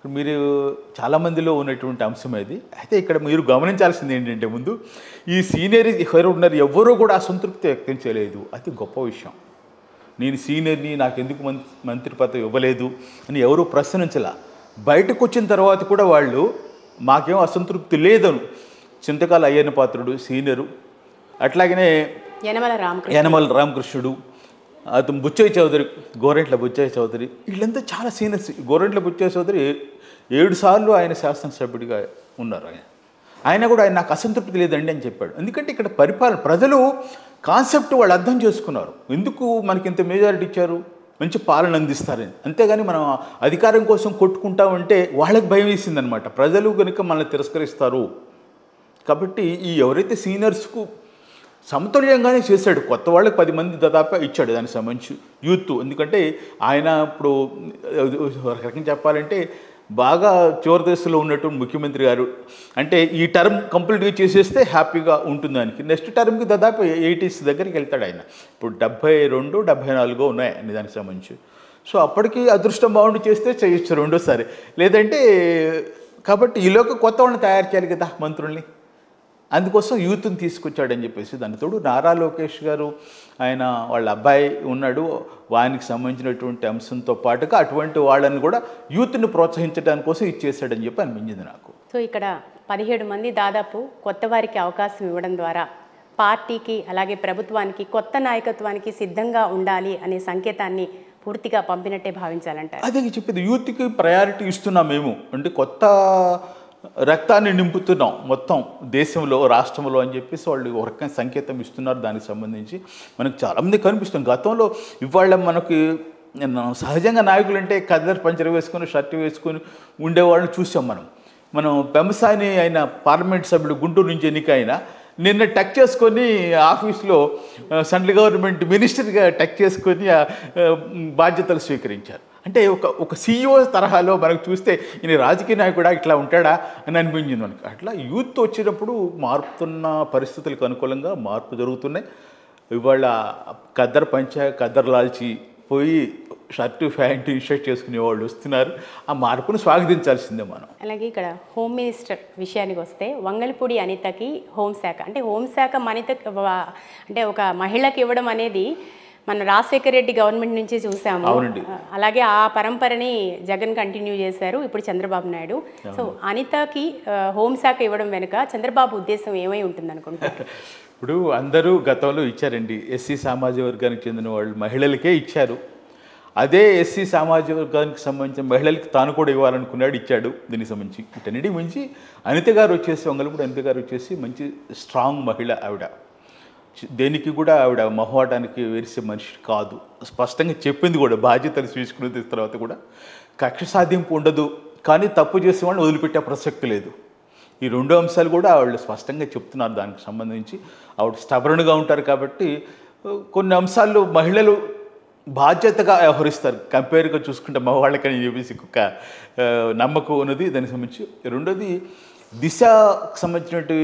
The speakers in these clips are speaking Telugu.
మీరు చాలామందిలో ఉన్నటువంటి అంశం అది. అయితే ఇక్కడ మీరు గమనించాల్సింది ఏంటంటే ముందు ఈ సీనియర్ ఎవరు ఉన్నారు ఎవరూ కూడా అసంతృప్తి వ్యక్తం చేయలేదు. అది గొప్ప విషయం. నేను సీనియర్ని నాకెందుకు మంత్రి పదవి ఇవ్వలేదు అని ఎవరూ ప్రశ్నించలా. బయటకు వచ్చిన తర్వాత కూడా వాళ్ళు మాకేం అసంతృప్తి లేదను. చింతకాల అయ్యన్న పాత్రుడు సీనియరు, అట్లాగనే యనమల రామకృష్ణుడు, అతను బుచ్చయ్య చౌదరి, గోరెంట్ల బుచ్చయ్య చౌదరి, వీళ్ళంతా చాలా సీనియర్స్. గోరెంట్ల బుచ్చయ్య చౌదరి 7 సార్లు ఆయన శాసనసభ్యుడిగా ఉన్నారు. ఆయన కూడా నాకు అసంతృప్తి లేదండి అని చెప్పాడు. ఎందుకంటే ఇక్కడ ప్రజలు కాన్సెప్ట్ వాళ్ళు అర్థం చేసుకున్నారు. ఎందుకు మనకి ఇంత మెజారిటీ ఇచ్చారు, మంచి పాలన అందిస్తారని. అంతేగాని మనం అధికారం కోసం కొట్టుకుంటామంటే వాళ్ళకి భయం వేసిందనమాట. ప్రజలు కనుక మనల్ని తిరస్కరిస్తారు కాబట్టి ఎవరైతే సీనియర్స్కు సమతుల్యంగానే చేశాడు. కొత్త వాళ్ళకి 10 మంది దాదాపు ఇచ్చాడు దానికి సంబంధించి యూత్. ఎందుకంటే ఆయన ఇప్పుడు ఒక రకంగా చెప్పాలంటే బాగా చివరి దశలో ఉన్నటువంటి ముఖ్యమంత్రి గారు. అంటే ఈ టర్మ్ కంప్లీట్గా చేసేస్తే హ్యాపీగా ఉంటుంది దానికి. నెక్స్ట్ టర్మ్కి దాదాపు 80s దగ్గరికి వెళ్తాడు ఆయన. ఇప్పుడు 72, 74 ఉన్నాయి అన్ని దానికి సంబంధించి. సో అప్పటికి అదృష్టం బాగుండి చేస్తే చేయొచ్చు రెండోసారి. లేదంటే కాబట్టి ఈలోకి కొత్త వాళ్ళని తయారు చేయాలి కదా మంత్రుల్ని. అందుకోసం యూత్ని తీసుకొచ్చాడని చెప్పేసి. దానితోడు నారా లోకేష్ గారు ఆయన వాళ్ళ అబ్బాయి ఉన్నాడు, వానికి సంబంధించినటువంటి అంశంతో పాటుగా అటువంటి వాళ్ళని కూడా యూత్ని ప్రోత్సహించడానికి కోసం ఇచ్చేసాడని చెప్పి అనిపించింది నాకు. సో ఇక్కడ 17 మంది దాదాపు కొత్త వారికి అవకాశం ఇవ్వడం ద్వారా పార్టీకి అలాగే ప్రభుత్వానికి కొత్త నాయకత్వానికి సిద్ధంగా ఉండాలి అనే సంకేతాన్ని పూర్తిగా పంపినట్టే భావించాలంటారు. అదే చెప్పింది, యూత్కి ప్రయారిటీ ఇస్తున్నాం మేము. అంటే కొత్త రక్తాన్ని నింపుతున్నాం మొత్తం దేశంలో రాష్ట్రంలో అని చెప్పేసి వాళ్ళు ఒక రకమైన సంకేతం ఇస్తున్నారు. దానికి సంబంధించి మనకు చాలామంది కనిపిస్తుంది. గతంలో ఇవాళ మనకి సహజంగా నాయకులు అంటే కదర్ పంచర్ వేసుకొని షర్ట్ వేసుకొని ఉండేవాళ్ళని చూసాం మనం పెంసాని అయిన పార్లమెంట్ సభ్యుడు గుంటూరు నుంచి ఎన్నిక అయినా నిన్న టక్ చేసుకొని ఆఫీస్లో సెంట్రల్ గవర్నమెంట్ మినిస్టర్గా టక్ చేసుకొని బాధ్యతలు స్వీకరించారు. అంటే ఒక సీఈఓ తరహాలో మనకు చూస్తే ఈయన రాజకీయ నాయకుడా ఇట్లా ఉంటాడా అని అనిపించింది మనకి. అట్లా యూత్ వచ్చినప్పుడు మారుతున్న పరిస్థితులకు అనుకూలంగా మార్పు జరుగుతున్నాయి. ఇవాళ కద్దర్ లాల్చి పోయి షర్టు ప్యాంటు ఇన్షర్ట్ చేసుకునే వాళ్ళు వస్తున్నారు. ఆ మార్పును స్వాగతించాల్సిందే మనం. అలాగే ఇక్కడ హోమ్ మినిస్టర్ విషయానికి వస్తే వంగలపూడి అనితకి హోంశాఖ అంటే హోంశాఖ అంటే ఒక మహిళకి ఇవ్వడం అనేది మన రాజశేఖర రెడ్డి గవర్నమెంట్ నుంచి చూసాము. అలాగే ఆ పరంపరని జగన్ కంటిన్యూ చేశారు, ఇప్పుడు చంద్రబాబు నాయుడు. సో అనితకి హోంశాఖ ఇవ్వడం వెనుక చంద్రబాబు ఉద్దేశం ఏమై ఉంటుంది అనుకుంటున్నారు? ఇప్పుడు అందరూ గతంలో ఇచ్చారండి. ఎస్సీ సామాజిక వర్గానికి చెందిన వాళ్ళు మహిళలకే ఇచ్చారు. అదే ఎస్సీ సామాజిక వర్గానికి సంబంధించిన మహిళలకి తాను కూడా ఇవ్వాలనుకున్నాడు, ఇచ్చాడు. దీనికి సంబంధించి వీటన్నిటికి మించి అనిత గారు వచ్చేసి వంగలపూడి అనిత గారు వచ్చేసి మంచి స్ట్రాంగ్ మహిళ. ఆవిడ దేనికి కూడా ఆవిడ మొహమాటానికి వేసే మనిషి కాదు. స్పష్టంగా చెప్పింది కూడా, బాధ్యతలు తీసుకున్న తర్వాత కూడా కక్ష సాధింపు ఉండదు, కానీ తప్పు చేసే వాళ్ళని వదిలిపెట్టే ప్రసక్తి లేదు. ఈ 2 అంశాలు కూడా ఆవిడ స్పష్టంగా చెప్తున్నారు. దానికి సంబంధించి ఆవిడ స్టబర్న్గా ఉంటారు కాబట్టి కొన్ని అంశాల్లో మహిళలు బాధ్యతగా వ్యవహరిస్తారు కంపేర్గా చూసుకుంటే మగవాళ్ళకని చెప్పేసి ఒక నమ్మకం ఉన్నది దానికి సంబంధించి. రెండోది దిశకు సంబంధించినటువంటి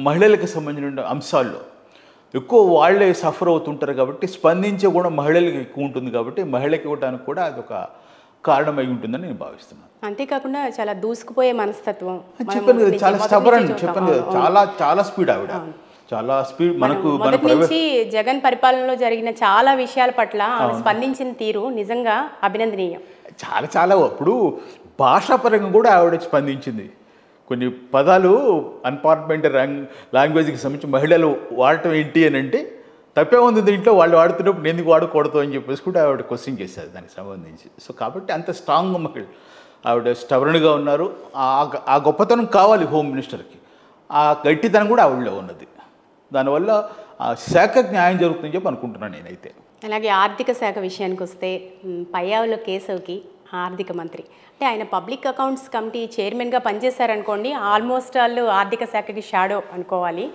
మహిళలకు సంబంధించిన అంశాల్లో ఎక్కువ వాళ్ళే సఫర్ అవుతుంటారు కాబట్టి స్పందించే కూడా మహిళలకు ఎక్కువ ఉంటుంది కాబట్టి మహిళకి ఇవ్వడానికి కూడా అదొక కారణమై ఉంటుందని నేను భావిస్తున్నాను. అంతేకాకుండా చాలా దూసుకుపోయే మనస్తత్వం చెప్పాను కదా, చాలా స్టబర్న్ చెప్పాను కదా, చాలా స్పీడ్ ఆవిడ, చాలా స్పీడ్. మనకు నుంచి జగన్ పరిపాలనలో జరిగిన చాలా విషయాల పట్ల స్పందించిన తీరు నిజంగా అభినందనీయం. చాలా ఇప్పుడు భాషాపరంగా కూడా ఆవిడ స్పందించింది. కొన్ని పదాలు అన్పార్లమెంటరీ లాంగ్వేజ్కి సంబంధించి మహిళలు వాడటం ఏంటి అని అంటే తప్పే ఉంది దీంట్లో, వాళ్ళు వాడుతున్నప్పుడు నేను ఎందుకు వాడకూడదు అని చెప్పేసి కూడా ఆవిడ క్వశ్చన్ చేశారు దానికి సంబంధించి. సో కాబట్టి అంత స్ట్రాంగ్ మహిళ ఆవిడ స్టబర్న్గా ఉన్నారు. ఆ గొప్పతనం కావాలి హోమ్ మినిస్టర్కి, ఆ గట్టితనం కూడా ఆవిడలో ఉన్నది. దానివల్ల ఆ శాఖకు న్యాయం జరుగుతుందని చెప్పి అనుకుంటున్నాను నేనైతే. అలాగే ఆర్థిక శాఖ విషయానికి వస్తే పయ్యావుల కేశవ్కి ఆర్థిక మంత్రి అంటే ఆయన పబ్లిక్ అకౌంట్స్ కమిటీ చైర్మన్గా పనిచేశారనుకోండి, ఆల్మోస్ట్ వాళ్ళు ఆర్థిక శాఖకి షాడో అనుకోవాలి.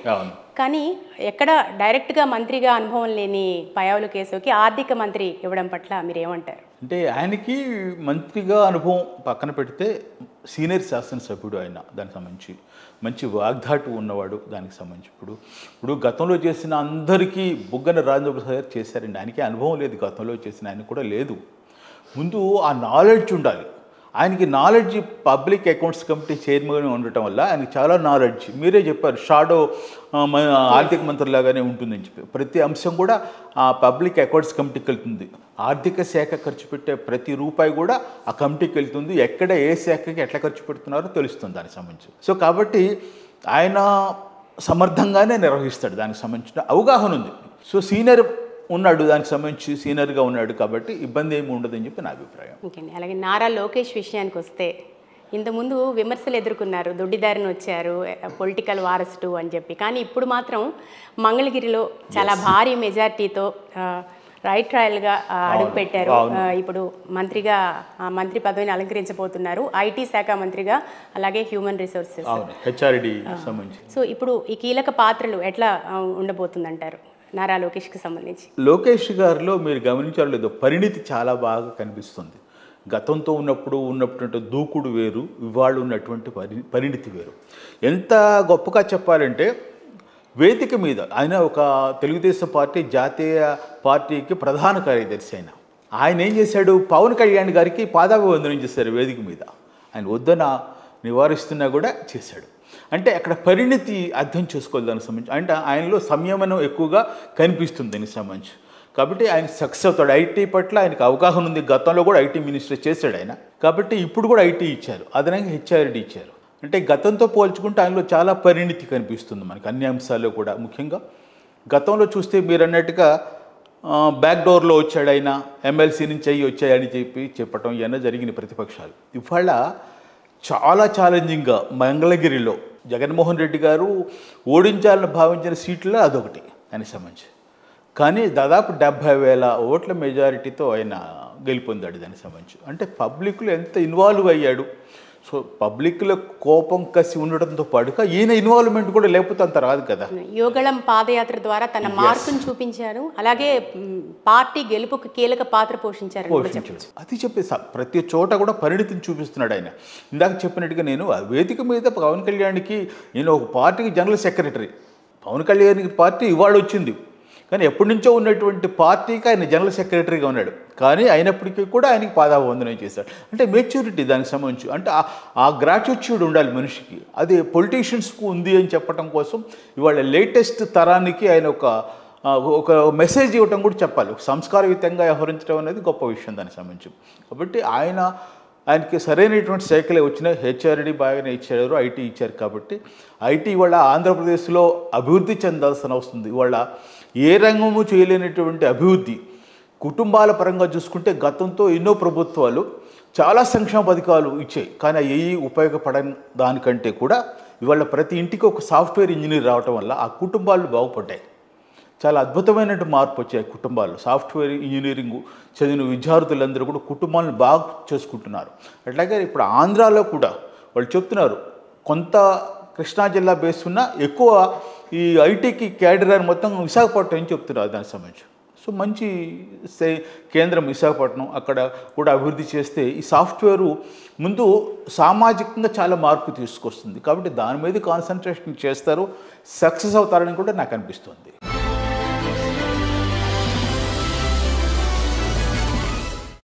కానీ ఎక్కడ డైరెక్ట్గా మంత్రిగా అనుభవం లేని పయ్యావుల కేశవ్కి ఆర్థిక మంత్రి ఇవ్వడం పట్ల మీరు ఏమంటారు? అంటే ఆయనకి మంత్రిగా అనుభవం పక్కన పెడితే సీనియర్ శాసనసభ్యుడు ఆయన, దానికి సంబంధించి మంచి వాగ్దాటు ఉన్నవాడు. దానికి సంబంధించి ఇప్పుడు గతంలో చేసిన అందరికీ బుగ్గన రాజేంద్ర ప్రసాద్ గారు చేశారండి. ఆయనకి అనుభవం లేదు, గతంలో చేసిన ఆయన కూడా లేదు. ముందు ఆ నాలెడ్జ్ ఉండాలి. ఆయనకి knowledge public accounts committee chairman ఉండటం వల్ల ఆయనకి చాలా నాలెడ్జ్. మీరే చెప్పారు షాడో ఆర్థిక మంత్రిలాగానే ఉంటుందని చెప్పి. ప్రతి అంశం కూడా ఆ పబ్లిక్ అకౌంట్స్ కమిటీకి వెళ్తుంది. ఆర్థిక శాఖ ఖర్చు పెట్టే ప్రతి రూపాయి కూడా ఆ కమిటీకి వెళ్తుంది. ఎక్కడ ఏ శాఖకి ఎట్లా ఖర్చు పెడుతున్నారో తెలుస్తుంది దానికి సంబంధించి. సో కాబట్టి ఆయన సమర్థంగానే నిర్వహిస్తాడు. దానికి సంబంధించిన అవగాహన ఉంది. సో సీనియర్ ఉన్నాడు, దానికి సంబంధించి సీనియర్గా ఉన్నాడు కాబట్టి ఇబ్బంది ఏమి ఉండదని చెప్పి నా అభిప్రాయం. ఓకే అండి. అలాగే నారా లోకేష్ విషయానికి వస్తే ఇంతకుముందు విమర్శలు ఎదుర్కొన్నారు, దొడ్డిదారిని వచ్చారు, పొలిటికల్ వారసుడు అని చెప్పి. కానీ ఇప్పుడు మాత్రం మంగళగిరిలో చాలా భారీ మెజార్టీతో రైట్ ట్రయల్గా అడుగుపెట్టారు. ఇప్పుడు మంత్రిగా మంత్రి పదవిని అలంకరించబోతున్నారు, ఐటీ శాఖ మంత్రిగా, అలాగే హ్యూమన్ రిసోర్సెస్ హెచ్ఆర్డి సంబంధించి. సో ఇప్పుడు ఈ కీలక పాత్రలు ఎట్లా ఉండబోతుందంటారు నారా లోకేష్కి సంబంధించి? లోకేష్ గారిలో మీరు గమనించారో లేదో పరిణితి చాలా బాగా కనిపిస్తుంది. గతంతో ఉన్నప్పుడు దూకుడు వేరు, ఇవాళ ఉన్నటువంటి పరిణితి వేరు. ఎంత గొప్పగా చెప్పాలంటే వేదిక మీద ఆయన ఒక తెలుగుదేశం పార్టీ జాతీయ పార్టీకి ప్రధాన కార్యదర్శి. ఆయన ఏం చేశాడు, పవన్ కళ్యాణ్ గారికి పాదాభివందనం చేశారు వేదిక మీద. ఆయన వద్దన నివారిస్తున్నా కూడా చేశాడు. అంటే అక్కడ పరిణితి అర్థం చేసుకోవాలి దానికి సంబంధించి. అంటే ఆయనలో సంయమనం ఎక్కువగా కనిపిస్తుంది దానికి సంబంధించి. కాబట్టి ఆయన సక్సెస్ అవుతాడు. ఐటీ పట్ల ఆయనకు అవగాహన ఉంది. గతంలో కూడా ఐటీ మినిస్టర్ చేశాడు ఆయన. కాబట్టి ఇప్పుడు కూడా ఐటీ ఇచ్చారు, అదనంగా హెచ్ఆర్డి ఇచ్చారు. అంటే గతంతో పోల్చుకుంటే ఆయనలో చాలా పరిణితి కనిపిస్తుంది మనకి అన్ని అంశాల్లో కూడా. ముఖ్యంగా గతంలో చూస్తే మీరు అన్నట్టుగా బ్యాక్ డోర్లో వచ్చాడు ఆయన, ఎమ్మెల్సీ నుంచి అయ్యి వచ్చాయని చెప్పటం ఇవన్నీ జరిగిన ప్రతిపక్షాలు. ఇవాళ చాలా ఛాలెంజింగ్గా మంగళగిరిలో జగన్మోహన్ రెడ్డి గారు ఓడించాలని భావించిన సీట్లలో అదొకటి ఆయన సంబంధించి. కానీ దాదాపు 70,000 ఓట్ల మెజారిటీతో ఆయన గెలుపొందాడు దానికి సంబంధించి. అంటే పబ్లిక్లో ఎంత ఇన్వాల్వ్ అయ్యాడు. సో పబ్లిక్లో కోపం కసి ఉండడంతో పాటుగా ఈయన ఇన్వాల్వ్మెంట్ కూడా లేకపోతే అంత రాదు కదా. యోగళం పాదయాత్ర ద్వారా తన మార్పును చూపించారు, అలాగే పార్టీ గెలుపుకు కీలక పాత్ర పోషించారు. అది చెప్పి ప్రతి చోట కూడా పరిణితిని చూపిస్తున్నాడు ఆయన. ఇందాక చెప్పినట్టుగా నేను వేదిక మీద పవన్ కళ్యాణ్కి, నేను ఒక పార్టీకి general secretary, Pavan Kalyan party ఇవాళ వచ్చింది కానీ ఎప్పటి నుంచో ఉన్నటువంటి పార్టీకి ఆయన జనరల్ సెక్రటరీగా ఉన్నాడు. కానీ అయినప్పటికీ కూడా ఆయనకి పాదాభివందనం చేశాడు. అంటే మెచ్యూరిటీ దానికి సంబంధించి. అంటే ఆ గ్రాటిట్యూడ్ ఉండాలి మనిషికి. అది పొలిటీషియన్స్కు ఉంది అని చెప్పడం కోసం ఇవాళ లేటెస్ట్ తరానికి ఆయన ఒక మెసేజ్ ఇవ్వటం కూడా చెప్పాలి. సంస్కారయుతంగా వ్యవహరించడం అనేది గొప్ప విషయం దానికి సంబంధించి. కాబట్టి ఆయనకి సరైనటువంటి సైకిలే వచ్చినాయి. హెచ్ఆర్డి బాగానే ఇచ్చారు, ఐటీ ఇచ్చారు. కాబట్టి ఐటీ ఇవాళ ఆంధ్రప్రదేశ్లో అభివృద్ధి చెందాల్సిన వస్తుంది. ఇవాళ ఏ రంగము చేయలేనటువంటి అభివృద్ధి కుటుంబాల పరంగా చూసుకుంటే గతంతో ఎన్నో ప్రభుత్వాలు చాలా సంక్షేమ పథకాలు ఇచ్చాయి, కానీ అవి ఉపయోగపడని దానికంటే కూడా ఇవాళ ప్రతి ఇంటికి ఒక సాఫ్ట్వేర్ ఇంజనీర్ రావటం వల్ల ఆ కుటుంబాలు బాగుపడ్డాయి. చాలా అద్భుతమైన మార్పు వచ్చాయి కుటుంబాల్లో. సాఫ్ట్వేర్ ఇంజనీరింగ్ చదివిన విద్యార్థులందరూ కూడా కుటుంబాలను బాగా చేసుకుంటున్నారు. అట్లాగే ఇప్పుడు ఆంధ్రాలో కూడా వాళ్ళు చెప్తున్నారు, కొంత కృష్ణా జిల్లా బేస్ ఉన్న ఎక్కువ ఈ ఐటీకి క్యాడర్ అని మొత్తం విశాఖపట్నం అని చెప్తున్నారు దానికి సంబంధించి. సో మంచి కేంద్రం విశాఖపట్నం, అక్కడ కూడా అభివృద్ధి చేస్తే ఈ సాఫ్ట్వేరు ముందు సామాజికంగా చాలా మార్పు తీసుకొస్తుంది. కాబట్టి దాని మీద కాన్సన్ట్రేషన్ చేస్తారు, సక్సెస్ అవుతారని కూడా నాకు అనిపిస్తుంది.